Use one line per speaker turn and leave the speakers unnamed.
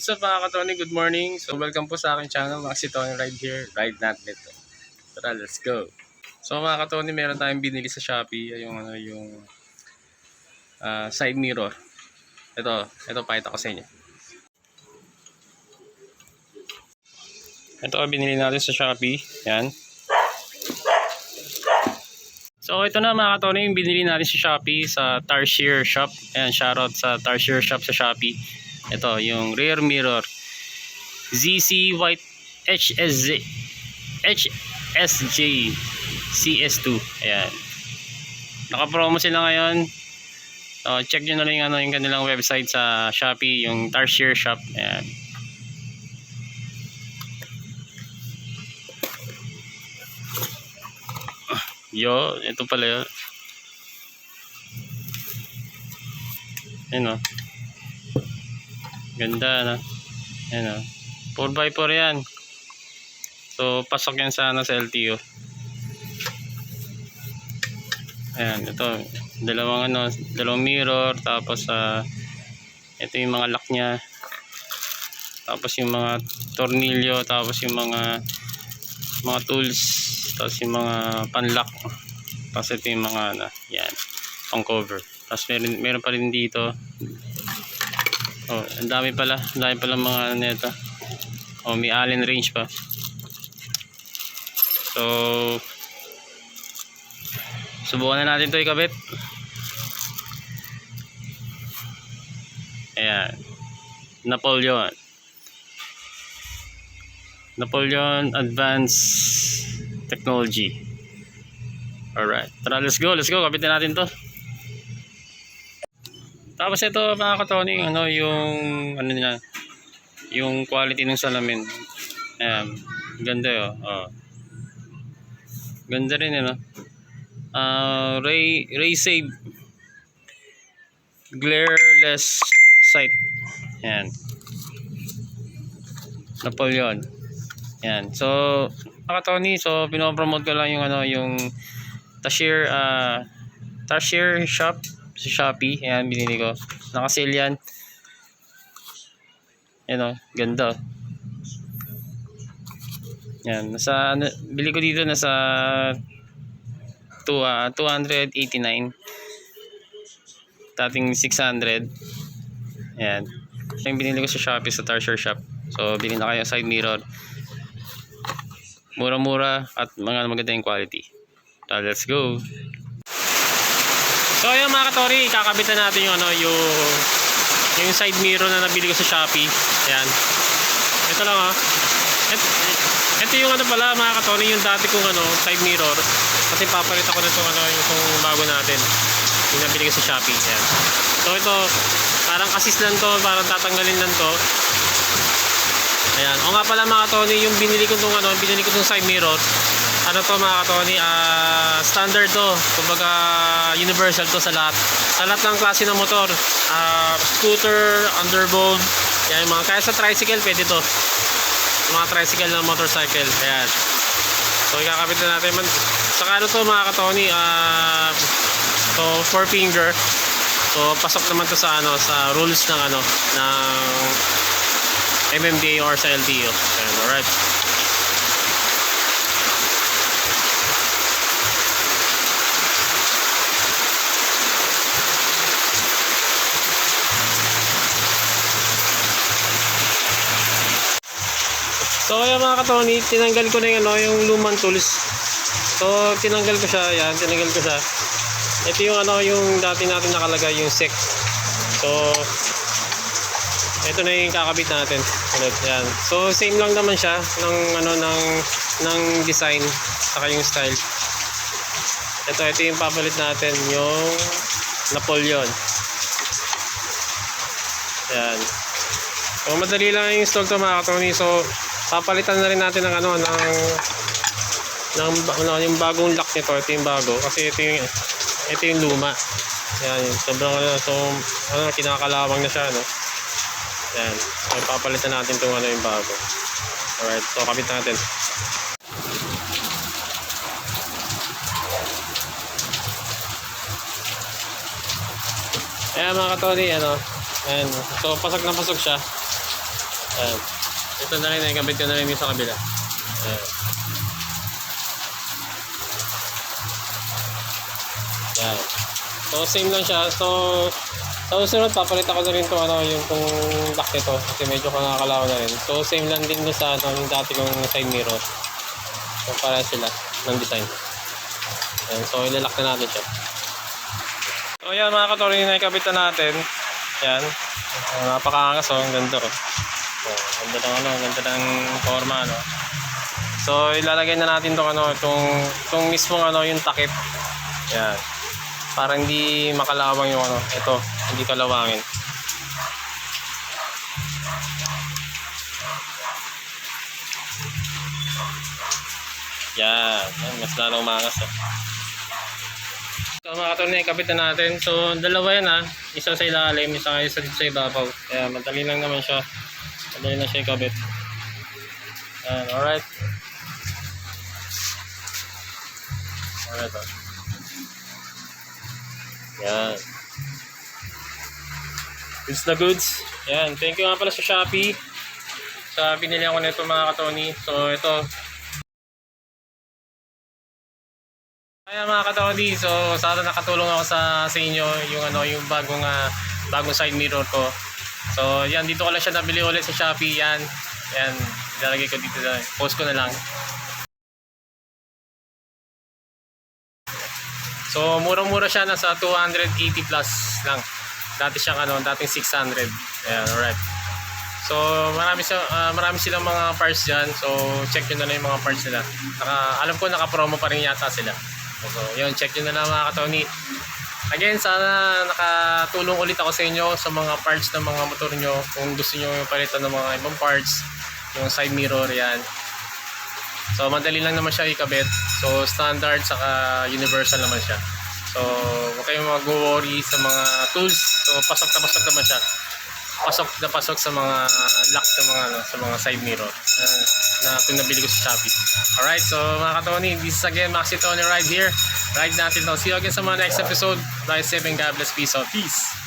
What's up mga ka-Tony? Good morning. So welcome po sa aking channel, Maxi Tony Ride here. Ride natin ito. Tara, let's go. So mga ka-Tony, meron tayong binili sa Shopee, yung side mirror. Ito pakita ko sa inyo. Ito binili natin sa Shopee. Yan. So ito na mga ka-Tony, yung binili natin sa Shopee sa Tarsier Shop. Ayan, shoutout sa Tarsier Shop sa Shopee. Ito, yung rear mirror ZC White HSJ CS2. Ayan. Naka-promo sila ngayon. So, check nyo na lang yung kanilang website sa Shopee, yung Tarsier Shop. Ayan. Ito pala yun. Ayan o. Ganda na. Ayan o. 4x4 yan. So, pasok yan sa LTO. Ayan, ito. Dalawang mirror. Tapos, ito yung mga lock nya. Tapos yung mga tornilyo. Tapos yung mga tools. Tapos yung mga panlock. Tapos ito yung mga yan, pang cover. Tapos meron pa rin dito. Oh, ang dami pala mga nito. Oh, may Allen range pa. So subukan na natin 'to ikabit. Ayan. Napoleon Advanced Technology. Alright, tara, let's go, kapitin natin to. Tapos ito mga ka-Tony, yung quality ng salamin. Ayan, ganda yun. Ganda rin yun. Ray Save Glareless Sight. Ayan. Napoleon. Ayan, so mga ka-Tony, so pinopromote ko lang yung Tarsier Shop sa Shopee. Ayan, binili ko. Naka-sale yan. Ayan o, ganda. Ayan, bili ko dito nasa 289. Dating 600. Ayan. Yung binili ko sa Shopee sa Tarsier Shop. So, bili na kayo side mirror. Mura-mura at maganda yung quality. So, let's go. So ayun mga ka-Tony, kakabitan natin yung side mirror na nabili ko sa Shopee. Ayan. Ito lang ito yung pala mga ka-Tony, yung dati kong side mirror. Kasi papalit ako nito yung bago natin. Yung nabili ko sa Shopee. Ayan. So ito, parang assist lang to, parang tatanggalin lang to. Ayan. O nga pala mga ka-Tony, yung binili ko tong side mirror. Mga ka-Tony, standard to, kumbaga universal to sa lahat ng klase ng motor, scooter, underboard, yan, kaya sa tricycle pwede to, mga tricycle na motorcycle. Ayan, so ikakabit na natin saka to mga ka-Tony, so 4 finger, so pasok naman to sa rules ng MMDA or sa LTO. Ayan, alright. So kaya mga ka-Tony, tinanggal ko na yung lumang tools. So tinanggal ko siya. Ito yung dati natin nakalagay yung sec. So ito na yung kakabit natin. Yan. So same lang naman siya ng design saka yung style. Ito yung papalit natin, yung Napoleon. Yan. So madali lang yung install to mga ka-Tony. So papalitan na rin natin ng yung bagong lock nito. Ito yung bago kasi ito yung luma. Yan, sobrang kinakalawang na siya, Yan. So papalitan natin itong yung bago. Alright, so kapit natin. Ayan mga ka-Tony, ayan. So pasok na pasok siya. Ayan. Ito na rin, ikabit ko na rin yung sa kabila. Ayan. Ayan. So, same lang siya. So, sa susunod, papalit ako na rin itong yung lock nito. Kasi medyo kakakalaw na rin. So, same lang din sa yung dati kong side mirror. So, para sila ng design. Ayan. So, ilalak na natin siya. So, ayan mga katori, naikabit na natin. Ayan. Napakaangas oh. Ang ganda oh. So, ganda ng ganda ng forma So, ilalagay na natin itong mismong yung takip. Ayan. Para hindi makalawang yung ito, hindi kalawangin. Yan, mas lalong umangas So mga katorne, kapit na natin. So dalawa yan isa sa ilalim, isa dito sa ibabaw. Kaya madali lang naman siya. Madali na siya ikabit. Yan, alright. Alright Yan. It's the goods. Yan. Thank you nga pala sa Shopee. Sa binili ako nito mga katoni. So ito. Kaya mga katoni, so sana nakatulong ako sa inyo yung bagong side mirror ko. So yan, dito ko lang siya nabili ulit sa Shopee. Yan. Yan. Ilalagay ko dito. Post ko na lang. So murang-mura siya, nasa 280 plus lang. Dati siyang dating 600. Ayan, alright. So marami silang mga parts diyan. So check niyo na lang yung mga parts nila. Alam ko naka-promo pa rin yata sila. So yun, check niyo na lang mga katoni. Again, sana nakatulong ulit ako sa inyo sa mga parts ng mga motor nyo. Kung gusto niyo palitan ng mga ibang parts, yung side mirror yan. So madali lang naman siya ikabit. So standard saka universal naman siya. So huwag kayong mag-worry sa mga tools. So pasok naman siya. Pasok sa mga lock sa mga side mirror na pinabili ko sa Shopee. Alright, so mga katoni, this is again Maxi Tony Ride here. Ride natin to. See you again sa mga next episode. Bye, safe and God bless. Peace out. Peace.